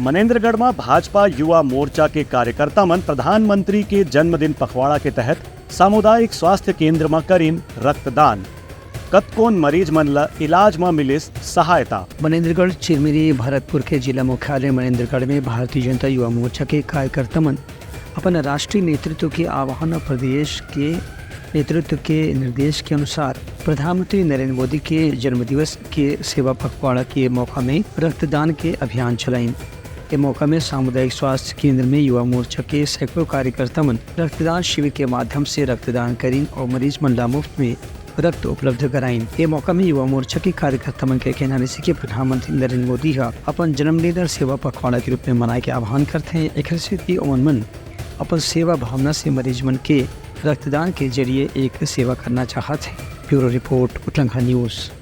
मनेन्द्रगढ़ में भाजपा युवा मोर्चा के कार्यकर्ता मन प्रधानमंत्री के जन्मदिन पखवाड़ा के तहत सामुदायिक स्वास्थ्य केंद्र में करीन रक्तदान। कतकोन मरीज मन ला इलाज में मिलिस सहायता। मनेन्द्रगढ़ चिरमिरी भरतपुर के जिला मुख्यालय मनेन्द्रगढ़ में भारतीय जनता युवा मोर्चा के कार्यकर्ता मन अपन राष्ट्रीय नेतृत्व के आह्वान और प्रदेश के नेतृत्व के निर्देश के अनुसार प्रधानमंत्री नरेंद्र मोदी के जन्मदिवस के सेवा पखवाड़ा के मौका में रक्तदान के अभियान चलाइन। के मौका में सामुदायिक स्वास्थ्य केंद्र में युवा मोर्चा के सैकड़ों कार्यकर्ता मन रक्तदान शिविर के माध्यम से रक्तदान करीन और मरीज मन ला मुफ्त में रक्त उपलब्ध कराइन। ये मौका में युवा मोर्चा के कार्यकर्ता मन के कहना कि प्रधानमंत्री नरेंद्र मोदी अपन जन्मदिन और सेवा पखवाड़ा के रूप में मनाए के आह्वान करते हैं। एक से मन अपन सेवा भावना से मरीज मन के रक्तदान के जरिए एक सेवा करना चाहते हैं। Bureau report, Utlanga news.